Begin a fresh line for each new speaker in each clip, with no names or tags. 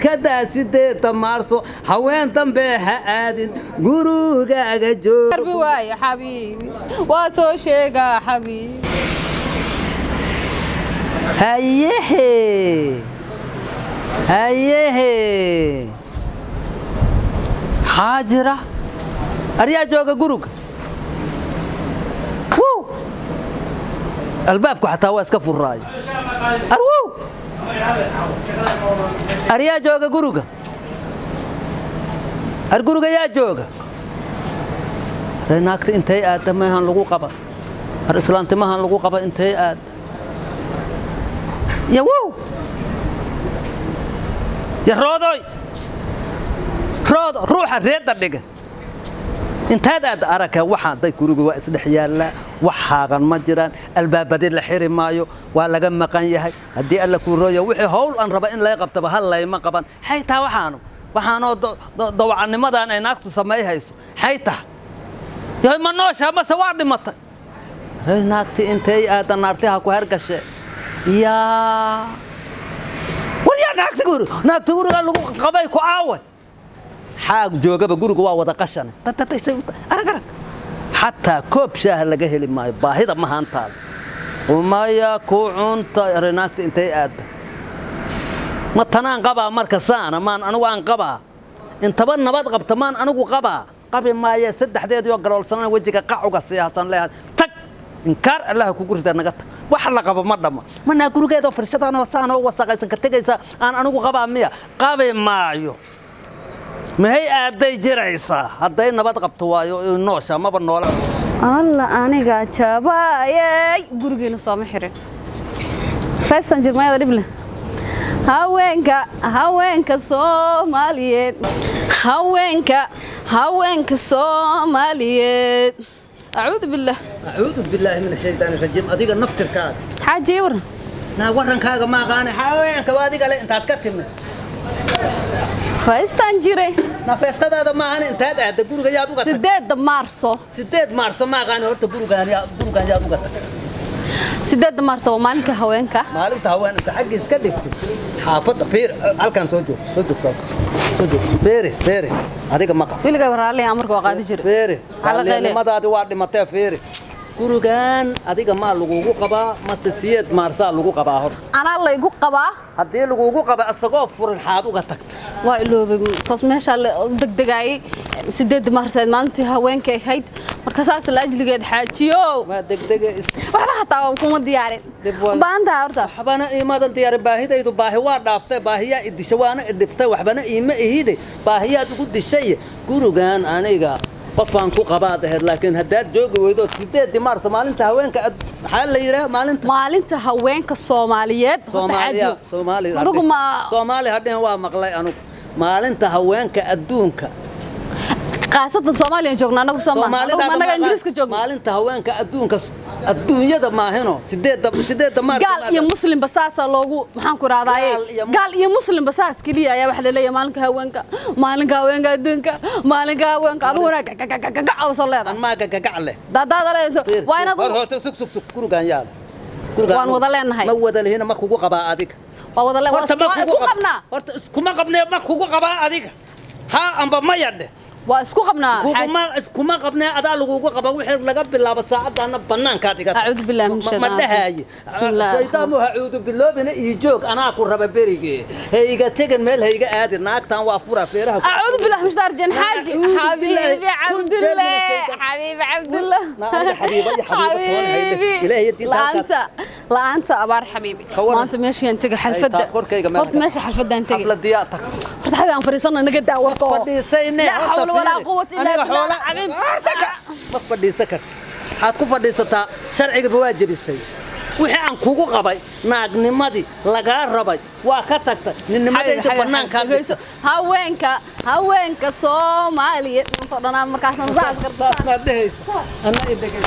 iskada sideeta maarso haweentan bee ha aadin gurigaaga joog
darbi waay xabiibi waa soo sheega xabiibi
hayehe حاجرة أريا جوجا جروك الباب حتى هو اسكف الراي أروو أريا جوجا جروك أرجوك يا جوجا رناكت انتهي آد ما هنلقو قبا الإسلام ما هنلقو قبا انتهي آد يا وو يا رودوي روح الريد دقيقة انت هذا أراك وحا ضي كروجو واسدح يالا وحاغن ما جيران الباب بديل لحيري مايو ولا جم قنيه هدي الله كورويا وحي هول ان ربا ان لا يقبط هلا ما قبن حيتا waxaano dawacnimadan ay naagtu sameeyayso xayta yahay ma noosha ma sawaad dhimata hay naagti intay aad naartaha ku hargashe ya wariya naagti guriga lagu qabay ku aawe حاج جوجبه guriga waa wada qashan arag hatta koob shaah laga heli maayo baahida ma hantaad uma ya ku cunta rinaagta intay aad ma tanaan qaba marka saana maan anigu aan qaba intaba nabad qabta maan anigu qaba qabi maayo saddexdeed iyo galoolsan wajiga qacuga siyaasan leeyahay tag inkar allah ku gurida naga tag wax la qabo ma dhama mana gurigeeda farshadana saana oo wasaqaysan ka tagaysa aan anigu qaba miya qabi maayo ما هي أدي جريسة أدي نبض قبطوايو نوشة ما بنولا
الله أنا قاعد شبايا جورجينو صامحرين فاستن جرمايا دربله هاوينك صوماليين هاوينك صوماليين أعوذ بالله
من الشيطان الرجيم أديك النفتر كاد
حاجة ورن
نا ورن كاغا ما غاني هاوينك واديك على أنت هتكتم
فاستن جري
نفست هذا ما هن انت هذا جورجا يا دوغا سداد مارسو ما غاني هرت جورجا يا دوغا
سداد مارسو مالك هوينك
هوين انت حق اسك دغت حافظ فير halkan soo joog فيري adiga maqa
wiliga waraale amarka waa qaadi jir
فيري madaadi waa dhimatay فيري gurigan adiga ma lagu qabaa ma siyad maarsa lagu qabaa hor
ana la igu qabaa
hadii lagu qabaa asagoo furin xaad uga tagtay
waa iloobay qos meesha degdegay sideed marseed maalintii haweenkay ahayd marka saas la ajligeed xaajiyo
waa degdegay
waxba hataa kuma diyaarin baanta horta
waxbana iimadan diyaar baahidaydu baahi waa dhaaftay baahiya idisha waana idibtay waxbana iima ihide baahiyaad ugu dishay gurigan aniga qofaan ku qabaad ahayd laakiin haddaad joogi weydo 8 maarso maalinta haweenka xal la yiraahdo maalinta haweenka Soomaaliyeed Soomaali hadeen waa maqlay anigu maalinta haweenka adduunka qaasatan Soomaaliya joogna anagu Soomaaliya Ingiriiska joogna maalinta haweenka adduunyada ma ahino 8 maarso
gaal iyo muslim basaasa loogu maxaan ku raadayay gaal iyo muslim basaas kaliya ayaa wax la leeyahay maalinka haweenka adduunka maalinka haweenka adigu gac soo leedahay
ma gac
dadaada leeso waa inaad
sug gurigan yaala
waan wada leenahay
ma wada leeyna ma kugu qabaa adiga
waa wada leenahay isku qabnaa
horta kuma qabnaa ma kugu qabaa adiga ha amba ma yadhe
waa isku qabnaa
kuma qabnaa adaa lagu qaba wixii laga bilaabo saacadana banaanka dhiga
a'uudu billahi min shaytaan
ma dhahay shaytaan a'uudu billahi bina ijoog ana ku raba berige hayga tagan meel hayga aadi naagtan waa fura feeraha
a'uudu billahi min shaytaan xaaji habibi abdullah ilaahi la anta abaar habibi maanta meeshii antaga xalfada horta meesha xalfada antaga
la diyaata
horta xabaan fariisana naga daawarto
fadhiisayne
ولا قوة إلا بالله عظيم
ما فديسكر حد ku fadhiisata sharciga bawaajib isay wixii aan kugu qabay naagnimadii laga rabay waa ka tagtay ninnimadayda banaanka haweenka Soomaaliyeed fadhana markaasan saas kartaa ana idagay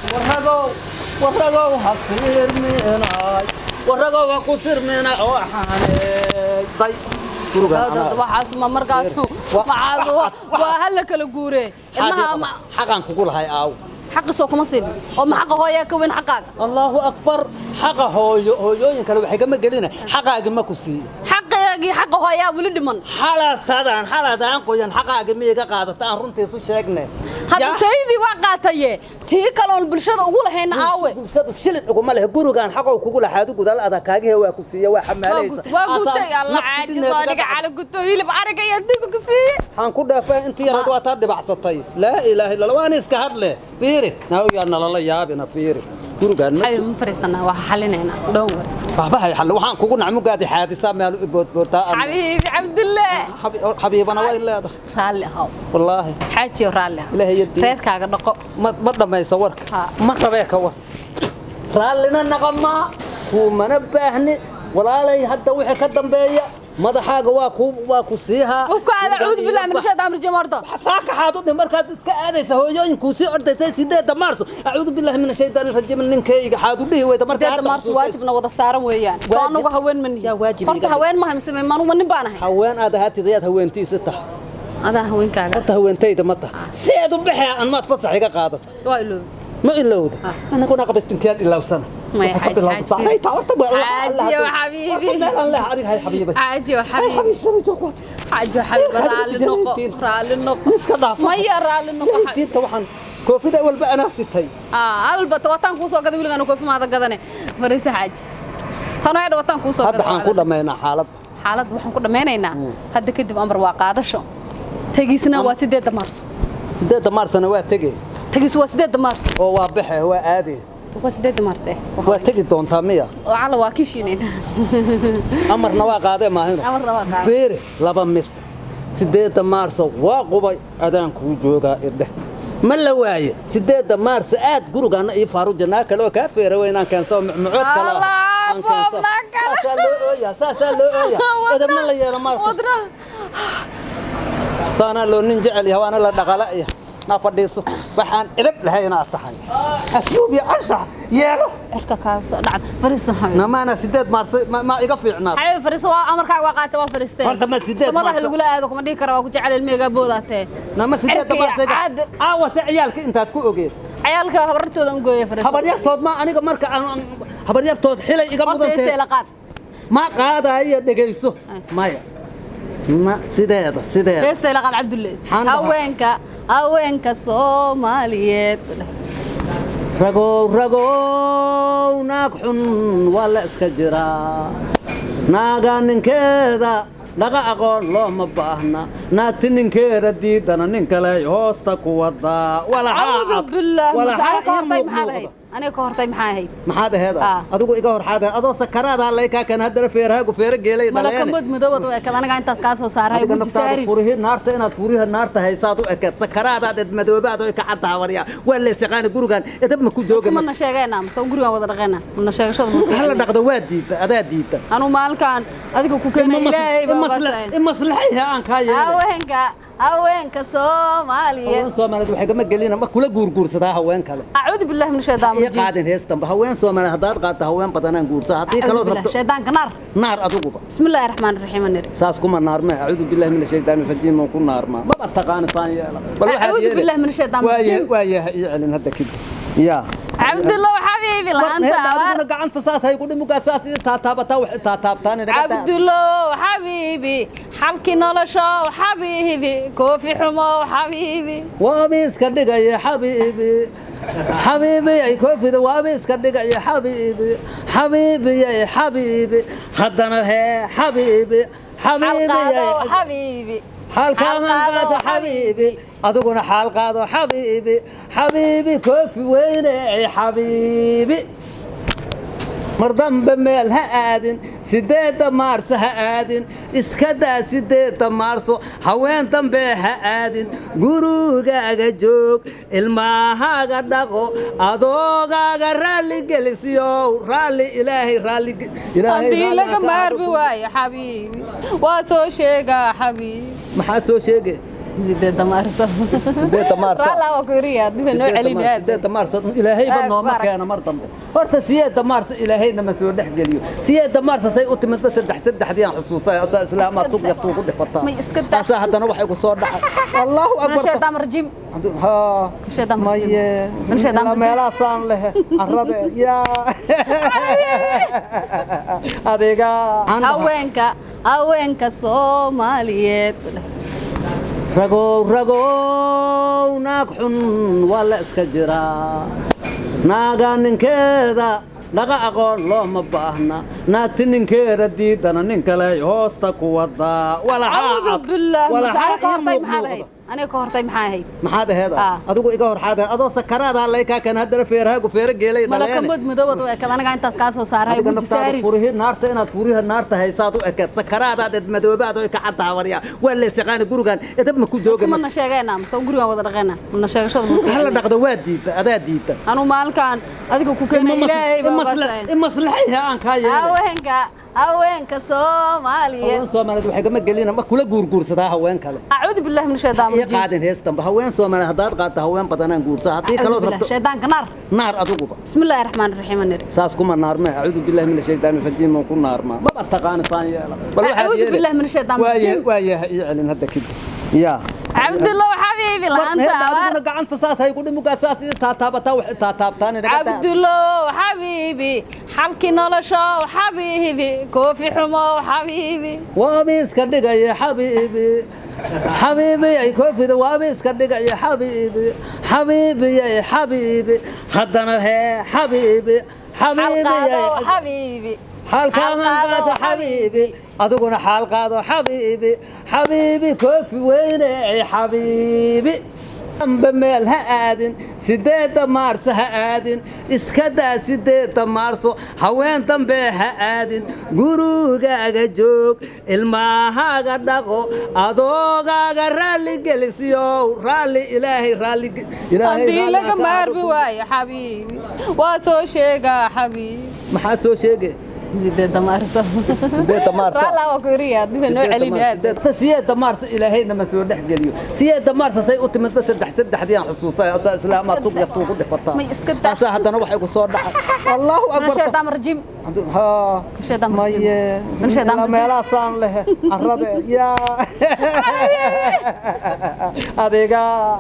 warago ha kusirmeena oo xaanay
waxaas ma markaas وهلا كلا جوري المها
حقا كقول هاي أو
حق سوق مصيب أو ما حق هويا كوين حقك
الله أكبر حق هوي كلا وحكي ما قلنا حقك ما كسي
حق xaqaagii xaqa hooyaa wali dhiman
xaladaan qoyan xaqaaga miiga qaadata aan runtiisu sheegnay
hadda taydii waa qaataye tii kaloon bulshada ugu lahayn aawe
bulshadu shilin uguma leh gurigaan xaqow kugu lahaadu gudaal adag kaagii waa ku siiya waa xamaalaysa
waa gutay Allah caajiso aniga cala guto hilib ariga iyo digu ku siiye
waxaan ku dhaafay intii yarad waa taa dhibacsatay laa ilaaha illa Allah waan iska hadle fiiri naaw yaa nalala yaabina fiiri gurigaan
ay ma fariisana waa xalinayna dhoon war
baabahay xal waxaan kugu nacmu gaadi xaadisa meel boodbooda
حبيبي عبد الله
حبيبنا way leedahay
raalli haw
wallahi
xaaji raalli
ilaahay yadi
reerkaaga dhaqo
ma dhamayso warka ma rabee ka war raallina naqama kuma baahni walaalay hadda wixii ka dambeeya madaxaaga waa ku siiha
وكذا أعوذ بالله من الشيطان الرجيم مرضى
حساك حاضر مركز كأدي سهويين كوسي أردت سيدة مارس أعوذ بالله من الشيطان الرجيم من كي حاضر ليه ويدا مركز
سيدة مارس واجبنا وضع سارة ويان صانو هوين مني
يا واجب
فرت هوين ما هم سمين ما نو من بانه
هوين هذا هاتي ضيات هوين تي ستة
هذا هوين كذا
فرت هوين تي دمتها سيد بحي أن ما تفصح يا قاضي
وإلو
ما إلا وده أنا كنا قبل تمكين إلا وسنة
ما يحاج
حاجي
حاجي وحبيبي
الله عليك هاي حبيبي
حاجي وحبيبي حاجي وحبيبي رالي النقو ما يا رالي النقو
انت waxaan koofida walba ana sitay
walba wataan ku soo gaday wiligan koofi maada gadane fariisa xaaji tanayda wataan ku soo gaday
hadda waxaan ku dhameynaa xaalad
waxaan ku dhameynaynaa hadda kadib amar waa qaadasho tagiisna waa 8 maarso
8 maarsna waa tagay
tagiis waa 8 maarso
oo waa baxay waa aadi
waa 8 maarso
waa tagi doontaa miya
lacala waa kishiinayna
amarna waa qaaday maahino
amarna waa qaaday
feere laba mid 8 maarso waa qubay adaan ku joogaa idhe ma la waaye 8 maarso aad gurigaana ii faaruujana kale oo ka feere weynaan keenso mucud kale aan keenso saasa loo ooya edabna la yeelo marka saana loo nin jecel yahay waana la dhaqalaya na fadhiiso waxaan edab lahayna tahay asluub ya asha yeelo
erka ka soo dhacad fariisaha
namaana 8 maarso ma iga fiicnaa
ay fariiso waa amarkaaga waa qaatay waa fariistay
horta ma 8
maarso lagu laado kuma dhigi karo waa ku jecel ilmiga boodaatay
nama 8 maarso wasa ciyaalka intaad ku ogeed
ciyaalka habartooda u gooyay fariiso
habaryartood ma aniga marka habaryartood xilay iga mudantay ma qaadayo dhageyso maya ما سيدة
بس لقد عبد الله هوينك صوماليات
رجو ناقحن ولا اسكجرا ناقان كذا لقى أقول الله مباهنا ناتنين كذا ديدنا ننكلا يوستك وضا ولا
أعوذ بالله ولا أنا كهرتي محاهي
محاد هذا أدوك إيجار هذا أدو سكرات على كان هذا فيرها وفير جيلي
ملك مد مدوت كذا أنا قاعد تسكاس وصار هاي
بجساري فوريه نار تينا فوريه نار تهي ساتو أكيد سكرات هذا مدوبة أدو كحد هوريا ولا سكان جورجان إذا ما كنت جوجا
من نشجعنا مسوي جورجان وده رجعنا من نشجع شو
هلا دقدوات ديت أدا ديت
أنا مال كان أديك كوكين إلهي
مصلحيها عنك هاي
هوينك صومالية
صومالية وحاجة ما قلنا ما كله جور صداها هوين كله
أعوذ بالله من الشيطان
الرجيم قاعدين هيستم هوين صومالية هدار قاعد هوين بدنا نقول صحتي
كله بالله الشيطان كنار
نار أدوقه
بسم الله الرحمن الرحيم النار
ساسكم النار ما أعوذ بالله من الشيطان الرجيم ما كنا نار ما بتقان ثانية
أعوذ بالله من الشيطان الرجيم
ويا يعلن هذا كده يا
عبد الله وحبيبي
الهانسة أنا قاعد تساس هيقول مقاسات تاتابتاني
عبد الله وحبيبي حلقي نلشة وحبيبي كوفي حما وحبيبي
واميس كدقة يا حبيبي حبيبي يا كوفي ده واميس كدقة يا حبيبي حبيبي يا حبيبي خدنا هي حبيبي حبيبي يا
حبيبي
حلقة من قاد حبيبي أدوكنا حلقة حبيبي حبيبي كوفي وين يا حبيبي مرضان بميل هادن 8 مارس هادن اسكدا 8 مارس هوين تنبه هادن غروغا جوج الماها دقو ادوغا رالي جلسيو رالي الهي رالي
الهي لك ماربي واي حبيبي واسو شيغا حبيبي
ما سو شيغا
8 مارس
8 مارس
والله وكوريا دي نوع علينا
8 مارس الهي بدنا ما كان مرضان horta 8 maars ilaahayna ma soo dhax galiyo 8 maars say u timid saddex diyan xusuusay islaamaad suuq yaftu ku dhifataa
ma iska
taasa hadana waxay ku soo dhacay Allahu akbar
shaytaan rajim
ha shaytaan rajim meela saan leh arrada ya adiga
haweenka Soomaaliyeed
ragow naag xun waa la iska jiraa naaga ninkeeda laga aqoon looma baahna naagti ninkeeda diidana nin kale hoosta ku wadaa
أعوذ بالله أنا كهرتي محاهي
maxaad aheed adigu iga hor xaad adoo sakaraada leeyka kan hadda feeraagu feera geelay
ملك مدمد way ka anaga intaas ka soo saaray ugu jisaari
furihi naarta inaad furiha naarta haysaad u ekeed sakaraada dad madoobaad oo ka cadaawarya waa la saqaan gurigan edab ma ku jooga
ma sheegayna ma soo gurigan wada dhaqayna ma sheegashada
hal dhaqdo waa diida adaa diida
anu maalkan adiga ku keenay ilaahay baa qasay
maslaxiha aan ka yeelay
haweenka Soomaaliyeed
waxay kama gelina ma kula guurguursadaa haween kale
أعوذ بالله من الشيطان
الرجيم qaadin heestan haween Soomaaliyeed hadaad qaata haween badanaan guursa hadii kale rabto
shaydaanka naar
adigu
بسم الله الرحمن الرحيم
saas kuma naar ma أعوذ بالله من الشيطان الرجيم ku naar ma taqaan saan yeela
bal waxa أعوذ بالله من الشيطان الرجيم
waayahay icilin hadda kid ya
عبد الله وحبيبي لانت
أنا قعنت ساس هاي يقول مقاس ساس تاتابتا وتاتابتاني
عبد الله وحبيبي حبكي نولشو وحبيبي كوفي حمو وحبيبي
وابيس كدقة يا حبيبي حبيبي يا كوفي وابيس كدقة يا حبيبي حبيبي يا حبيبي خدنا هي حبيبي حبيبي يا
حبيبي
حلقة حبيبي أدوكنا حلقة حبيبي كوفي وين يا حبيبي بميل هادن سديت مارس هادن اسكدا سديت مارسو هوين تنبه هادن غروغا جوك الماها دقو ادوغا رالي جلسيو رالي رالي
إلهي لك ماربي يا حبيبي واسو شيغا حبيبي
ما سو شيغا
سديت مارس لا وكوريا دي نوع علينا
سيادة مارس إلهي ما سو دح جليو سيادة مارس سي أوتمن بس سدح ديان خصوصا إسلام ما صوب يفتو كل فطا
ما يسكت
أسا حتى نروح يقول صور دح الله أكبر
الشيطان رجيم
ها
الشيطان
رجيم الشيطان رجيم ما لا صان له الرضا يا أديقا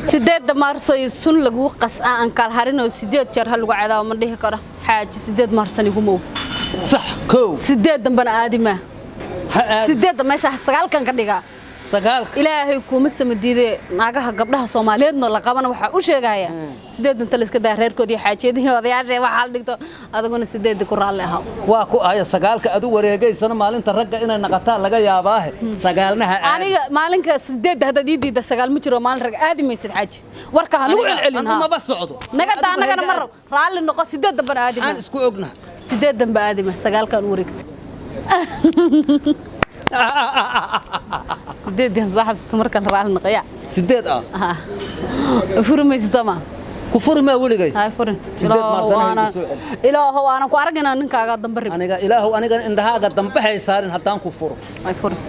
سديد مارس يسون لغو قص أن كار هرينو سديد جر هلغو عداو من ديه كره حاج سديد مارسني غمو
صح كو
سديد دنبن آدمه سديد meesha sagaalkan ka dhiga
sagaalka
ilaahay kuma samadiide naagaha gabdhaha Soomaaliyeedna la qabana waxa uu sheegaya sideed inta la iska daa reerkoodii xaajeedii odayaasha waxa la dhigto adaguna sideed ku raali ah
waa ku ay sagaalka adu wareegaysana maalinta ragga inay naqataa laga yaabaa sagaalnaha
aniga maalinka sideed hadda diidida sagaal ma jiro maalin rag aadimaysid xaaji warka ha lagu celcelin ha
ma socdo
naga daanagana mar raali noqo sideed dambe aadima
aan isku ogna
sideed dambe aadima sagaalkan wareegtay سديد يا صاحب استمركن راح النقيا
سديد
فرمي سما
كفر ما ولغي
هاي فرن إله هو أنا كوارجنا نكاga dambe rib
aniga ilaahu aniga indhahaaga dambe hay saarin hadaan ku furo
ay furo